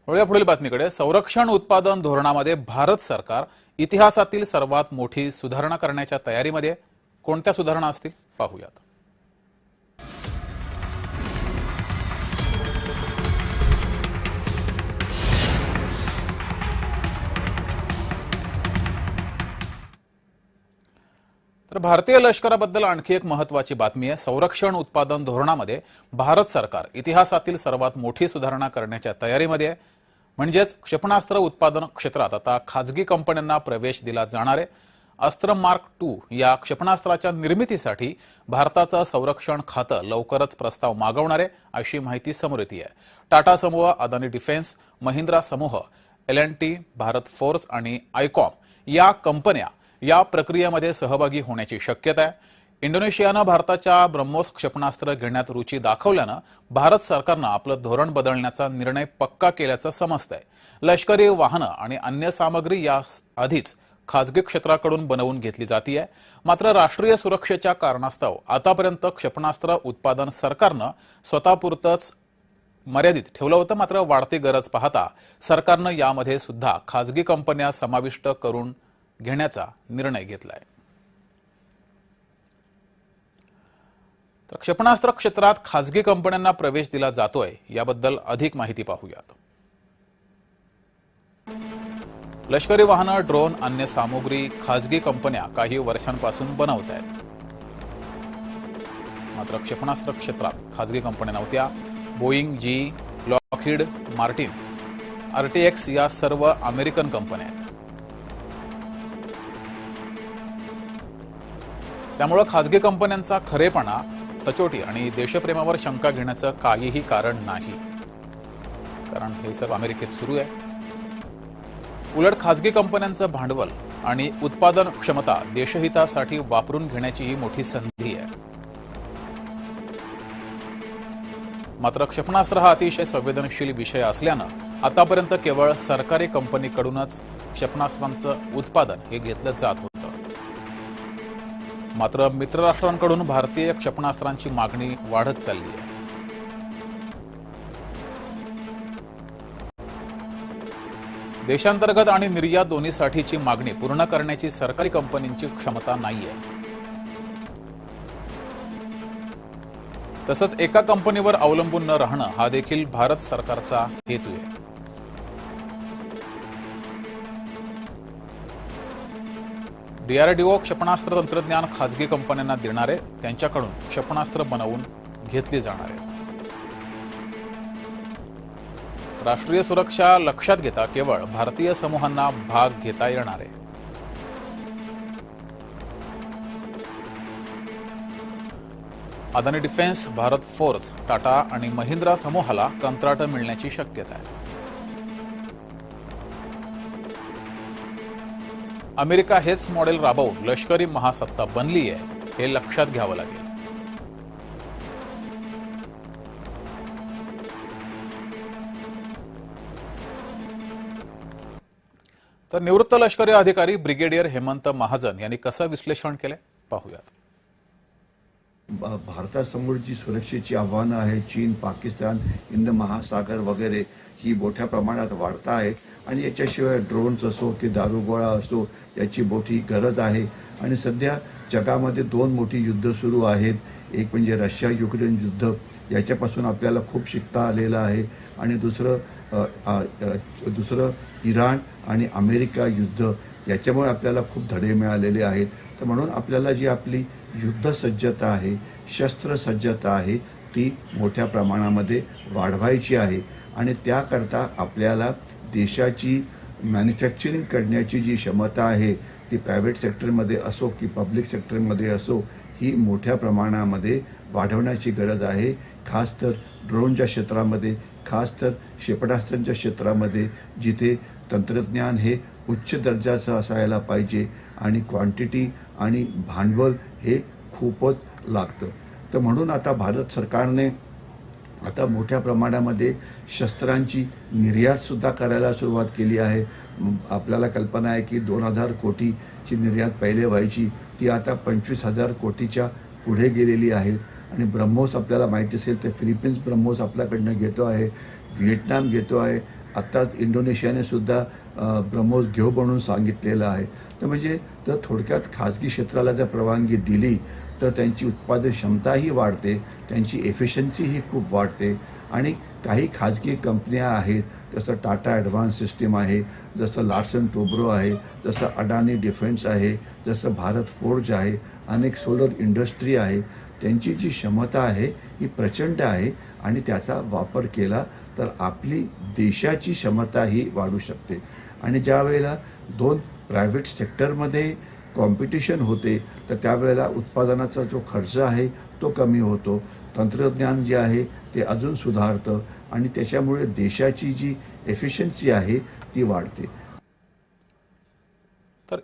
वळूया पुढील बातमीकडे। संरक्षण उत्पादन धोरणामध्ये भारत सरकार इतिहासातील सर्वात मोठी सुधारणा करण्याच्या तयारीमध्ये आहे। कोणत्या सुधारणा असतील पाहूयात। तर भारतीय लष्कराबद्दल आणखी एक महत्त्वाची बातमी आहे। संरक्षण उत्पादन धोरणामध्ये भारत सरकार इतिहासातील सर्वात मोठी सुधारणा करण्याच्या तयारीमध्ये आहे। म्हणजेच क्षेपणास्त्र उत्पादन क्षेत्रात आता खाजगी कंपन्यांना प्रवेश दिला जाणार आहे। अस्त्र मार्क 2 या क्षेपणास्त्राच्या निर्मितीसाठी भारताचं संरक्षण खातं लवकरच प्रस्ताव मागवणार आहे, अशी माहिती समोर येते आहे। टाटा समूह, अदानी डिफेन्स, महिंद्रा समूह, L&T, भारत फोर्स आणि आयकॉम या कंपन्या या प्रक्रियेमध्ये सहभागी होण्याची शक्यता आहे। इंडोनेशियानं भारताच्या ब्रह्मोस क्षेपणास्त्र घेण्यात रुची दाखवल्यानं भारत सरकारनं आपलं धोरण बदलण्याचा निर्णय पक्का केल्याचं समजतंय। लष्करी वाहनं आणि अन्य सामग्री या आधीच खाजगी क्षेत्राकडून बनवून घेतली जाते। मात्र राष्ट्रीय सुरक्षेच्या कारणास्तव आतापर्यंत क्षेपणास्त्र उत्पादन सरकारनं स्वतःपुरतंच मर्यादित ठेवलं होतं। मात्र वाढती गरज पाहता सरकारनं यामध्ये सुद्धा खाजगी कंपन्या समाविष्ट करून घेण्याचा निर्णय घेतलाय। तर क्षेपणास्त्र क्षेत्रात खाजगी कंपन्यांना प्रवेश दिला जातोय, याबद्दल अधिक माहिती पाहूयात। लष्करी वाहनं, ड्रोन, अन्य सामुग्री खाजगी कंपन्या काही वर्षांपासून बनवत आहेत। मात्र क्षेपणास्त्र क्षेत्रात खाजगी कंपन्या नव्हत्या। बोईंग, जी, लॉकहीड मार्टिन, RTX या सर्व अमेरिकन कंपन्या आहेत। त्यामुळे खाजगी कंपन्यांचा खरेपणा, सचोटी आणि देशप्रेमावर शंका घेण्याचं काहीही कारण नाही, कारण हे सर्व अमेरिकेत सुरू आहे। उलट खाजगी कंपन्यांचं भांडवल आणि उत्पादन क्षमता देशहितासाठी वापरून घेण्याची ही मोठी संधी आहे। मात्र क्षेपणास्त्र हा अतिशय संवेदनशील विषय असल्यानं आतापर्यंत केवळ सरकारी कंपनीकडूनच क्षेपणास्त्रांचं उत्पादन हे घेतलं जात होतं। मात्र मित्र राष्ट्रांकडून भारतीय क्षेपणास्त्रांची मागणी वाढत चालली आहे। देशांतर्गत आणि निर्यात दोन्हीसाठीची मागणी पूर्ण करण्याची सरकारी कंपन्यांची क्षमता नाहीये। तसंच एका कंपनीवर अवलंबून न राहणं हा देखील भारत सरकारचा हेतू आहे। DRDO क्षेपणास्त्र तंत्रज्ञान खाजगी कंपन्यांना देणार आहे, त्यांच्याकडून क्षेपणास्त्र बनवून घेतली जाणार आहेत। राष्ट्रीय सुरक्षा लक्षात घेता केवळ भारतीय समूहांना भाग घेता येणार आहे। अदानी डिफेन्स, भारत फोर्स, टाटा आणि महिंद्रा समूहाला कंत्राटं मिळण्याची शक्यता आहे। अमेरिका हेच मॉडेल राबवून लष्करी महासत्ता बनली आहे, हे लक्षात घ्यावं लागेल। तर निवृत्त लष्करी अधिकारी ब्रिगेडियर हेमंत महाजन यांनी कसं विश्लेषण केले पाहूयात। भारतासमोर जी सुरक्षेची आव्हानं आहेत, चीन, पाकिस्तान, हिंद महासागर वगैरे ही मोठ्या प्रमाणात वाढत आहेत आणि याच्याशिवाय ड्रोन्स असो की दारुगोळा असो याची मोठी गरज आहे। आणि सध्या जगामध्ये दोन मोठी युद्ध सुरू आहेत। एक म्हणजे रशिया युक्रेन युद्ध, याच्यापासून आपल्याला खूप शिकता आलेलं आहे। आणि दुसरं इराण आणि अमेरिका युद्ध, याच्यामुळे आपल्याला खूप धडे मिळालेले आहेत। तर म्हणून आपल्याला जी आपली युद्ध सज्जता आहे, शस्त्र सज्जता आहे, ती मोठ्या प्रमाणामध्ये वाढवायची आहे। आणि त्याकरता आपल्याला देशाची मॅन्युफॅक्चरिंग करण्याची जी क्षमता आहे ती प्रायव्हेट सेक्टरमध्ये असो की पब्लिक सेक्टरमध्ये असो, ही मोठ्या प्रमाणामध्ये वाढवण्याची गरज आहे। खास तर ड्रोनच्या क्षेत्रामध्ये, खास तर क्षेपणास्त्रांच्या क्षेत्रामध्ये, जिथे तंत्रज्ञान हे उच्च दर्जाचं असायला पाहिजे आणि क्वांटिटी आणि भांडवल हे खूपच लागतं। तर म्हणून आता भारत सरकारने आता मोठ्या प्रमाणामध्ये शस्त्रांची निर्यातसुद्धा करायला सुरुवात केली आहे। आपल्याला कल्पना आहे की 2000 कोटीची निर्यात पहिले व्हायची, ती आता 25,000 कोटीच्या पुढे गेलेली आहे। आणि ब्रह्मोस आपल्याला माहिती असेल तर फिलिपिन्स ब्रह्मोस आपल्याकडनं घेतो आहे, व्हिएतनाम घेतो आहे, आत्ताच इंडोनेशियाने सुद्धा ब्रह्मोस घेऊ म्हणून सांगितलेलं आहे. तर म्हणजे तर थोडक्यात खाजगी क्षेत्राला जर परवानगी दिली तर त्यांची उत्पादन क्षमताही वाढते, त्यांची एफिशियन्सीही खूप वाढते. आणि काही खाजगी कंपन्या आहेत, जसं टाटा ॲडव्हान्स सिस्टीम आहे, जसं लार्सन टोब्रो आहे, जसं अडानी डिफेन्स आहे, जसं भारत फोर्ज आहे, अनेक सोलर इंडस्ट्री आहे. त्यांची जी क्षमता आहे ही प्रचंड आहे आणि त्याचा वापर केला तर आपली देशाची क्षमता ही वाढू शकते. आणि ज्या वेळेला दोन प्रायव्हेट सेक्टरमध्ये कॉम्पिटिशन होते तर त्यावेळेला उत्पादनाचा जो खर्च आहे तो कमी होतो, तंत्रज्ञान जे आहे ते अजून सुधारतं आणि त्याच्यामुळे देशाची जी एफिशियन्सी आहे ती वाढते. तर